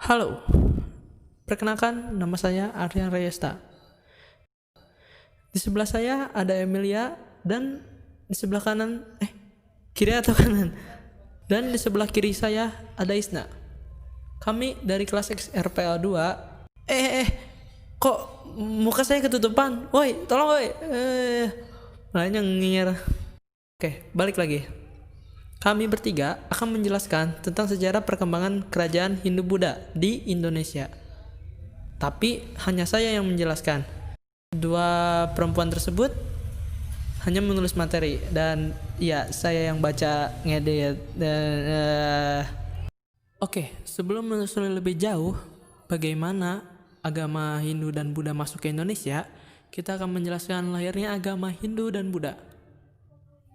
Halo, perkenalkan nama saya Aryan Rayesta. Di sebelah saya ada Emilia dan di sebelah kiri atau kanan? Dan di sebelah kiri saya ada Isna. Kami dari kelas XRPA 2. Kok muka saya ketutupan? Woi, tolong woi. Mulainya ngir. Oke, balik lagi. Kami bertiga akan menjelaskan tentang sejarah perkembangan kerajaan Hindu-Buddha di Indonesia. Tapi hanya saya yang menjelaskan. Dua perempuan tersebut hanya menulis materi dan ya saya yang baca ngedit. Oke, sebelum menelusuri lebih jauh bagaimana agama Hindu dan Buddha masuk ke Indonesia, kita akan menjelaskan lahirnya agama Hindu dan Buddha.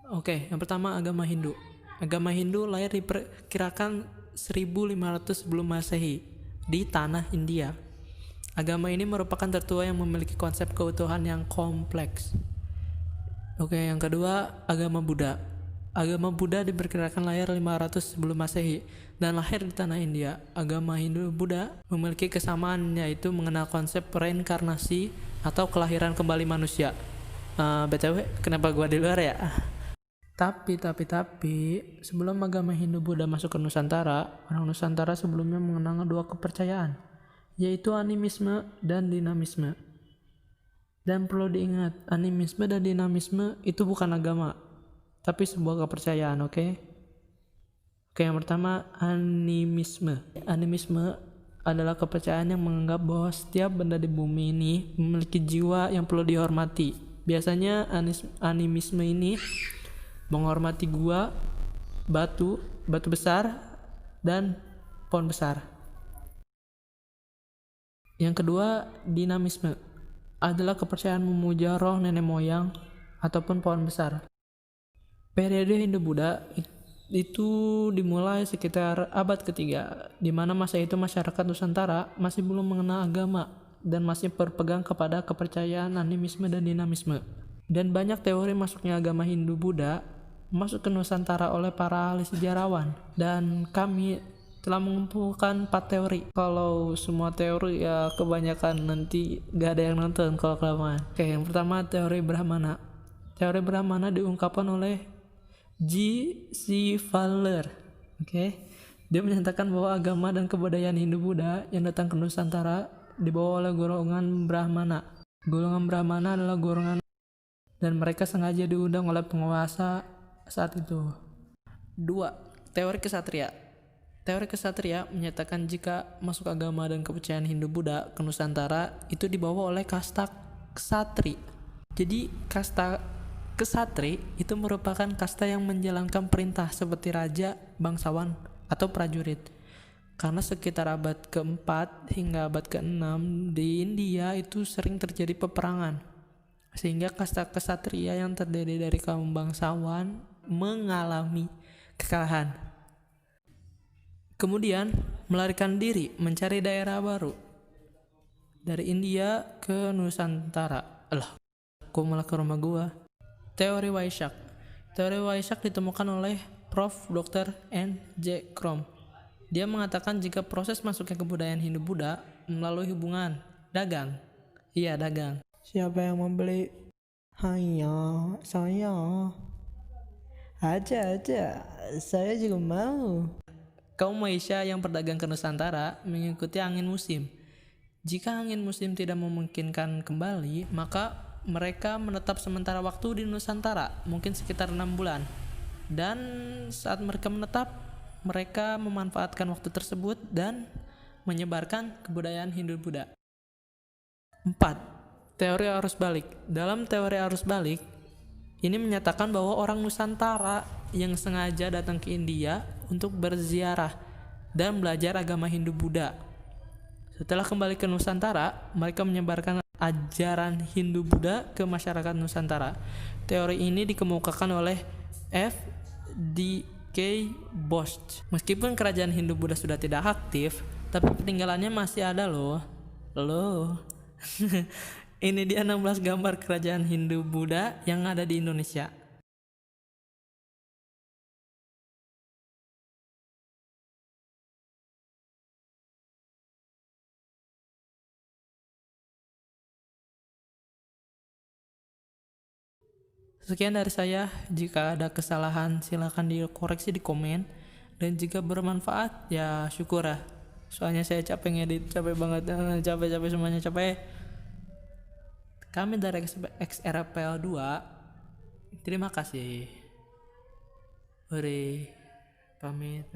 Oke, yang pertama agama Hindu. Agama Hindu lahir diperkirakan 1500 sebelum Masehi di tanah India. Agama ini merupakan tertua yang memiliki konsep keutuhan yang kompleks. Oke, yang kedua agama Buddha. Agama Buddha diperkirakan lahir 500 sebelum Masehi dan lahir di tanah India. Agama Hindu Buddha memiliki kesamaan, yaitu mengenal konsep reinkarnasi atau kelahiran kembali manusia. BTW, kenapa gua di luar ya? Tapi sebelum agama Hindu Buddha masuk ke Nusantara, orang Nusantara sebelumnya mengenal dua kepercayaan, yaitu animisme dan dinamisme. Dan perlu diingat, animisme dan dinamisme itu bukan agama, tapi sebuah kepercayaan, oke? Oke, yang pertama animisme. Animisme adalah kepercayaan yang menganggap bahwa setiap benda di bumi ini memiliki jiwa yang perlu dihormati. Biasanya animisme ini menghormati gua, batu besar, dan pohon besar. Yang kedua, dinamisme adalah kepercayaan memuja roh nenek moyang ataupun pohon besar. Periode Hindu-Buddha itu dimulai sekitar abad ketiga, di mana masa itu masyarakat Nusantara masih belum mengenal agama dan masih berpegang kepada kepercayaan animisme dan dinamisme. Dan banyak teori masuknya agama Hindu-Buddha masuk ke Nusantara oleh para ahli sejarawan, dan kami telah mengumpulkan 4 teori. Kalau semua teori ya kebanyakan nanti gak ada yang nonton kalau kelamaan. Oke, yang pertama teori Brahmana. Teori Brahmana diungkapkan oleh G.C. Fowler. Oke, dia menyatakan bahwa agama dan kebudayaan Hindu-Buddha yang datang ke Nusantara dibawa oleh golongan Brahmana. Golongan Brahmana adalah golongan dan mereka sengaja diundang oleh penguasa saat itu. 2. Teori Kesatria. Teori Kesatria menyatakan jika masuk agama dan kepercayaan Hindu-Buddha ke Nusantara itu dibawa oleh kasta Ksatri. Jadi kasta Ksatri itu merupakan kasta yang menjalankan perintah seperti raja, bangsawan, atau prajurit. Karena sekitar abad ke-4 hingga abad ke-6 di India itu sering terjadi peperangan, sehingga kasta Ksatria yang terdiri dari kaum bangsawan mengalami kekalahan. Kemudian melarikan diri mencari daerah baru dari India ke Nusantara. Kok malah ke rumah gua. Teori Vaishak. Teori Vaishak ditemukan oleh Prof. Dr. N.J. Krom. Dia mengatakan jika proses masuknya kebudayaan Hindu-Buddha melalui hubungan dagang. Iya, dagang. Siapa yang membeli? Hanya saya. Aja, saya juga mau. Kaum Maisya yang berdagang ke Nusantara mengikuti angin musim. Jika angin musim tidak memungkinkan kembali, maka mereka menetap sementara waktu di Nusantara, mungkin sekitar 6 bulan. Dan saat mereka menetap, mereka memanfaatkan waktu tersebut dan menyebarkan kebudayaan Hindu-Buddha. 4. Teori arus balik. Dalam teori arus balik, ini menyatakan bahwa orang Nusantara yang sengaja datang ke India untuk berziarah dan belajar agama Hindu-Buddha. Setelah kembali ke Nusantara, mereka menyebarkan ajaran Hindu-Buddha ke masyarakat Nusantara. Teori ini dikemukakan oleh F. D. K. Bosch. Meskipun kerajaan Hindu-Buddha sudah tidak aktif, tapi peninggalannya masih ada loh. Ini dia 16 gambar kerajaan Hindu-Buddha yang ada di Indonesia. Sekian dari saya. Jika ada kesalahan silakan dikoreksi di komen, dan jika bermanfaat ya syukur lah. Soalnya saya capek ngedit, capek banget, capek semuanya capek. Kami dari XRPL 2 terima kasih. Beri pamit.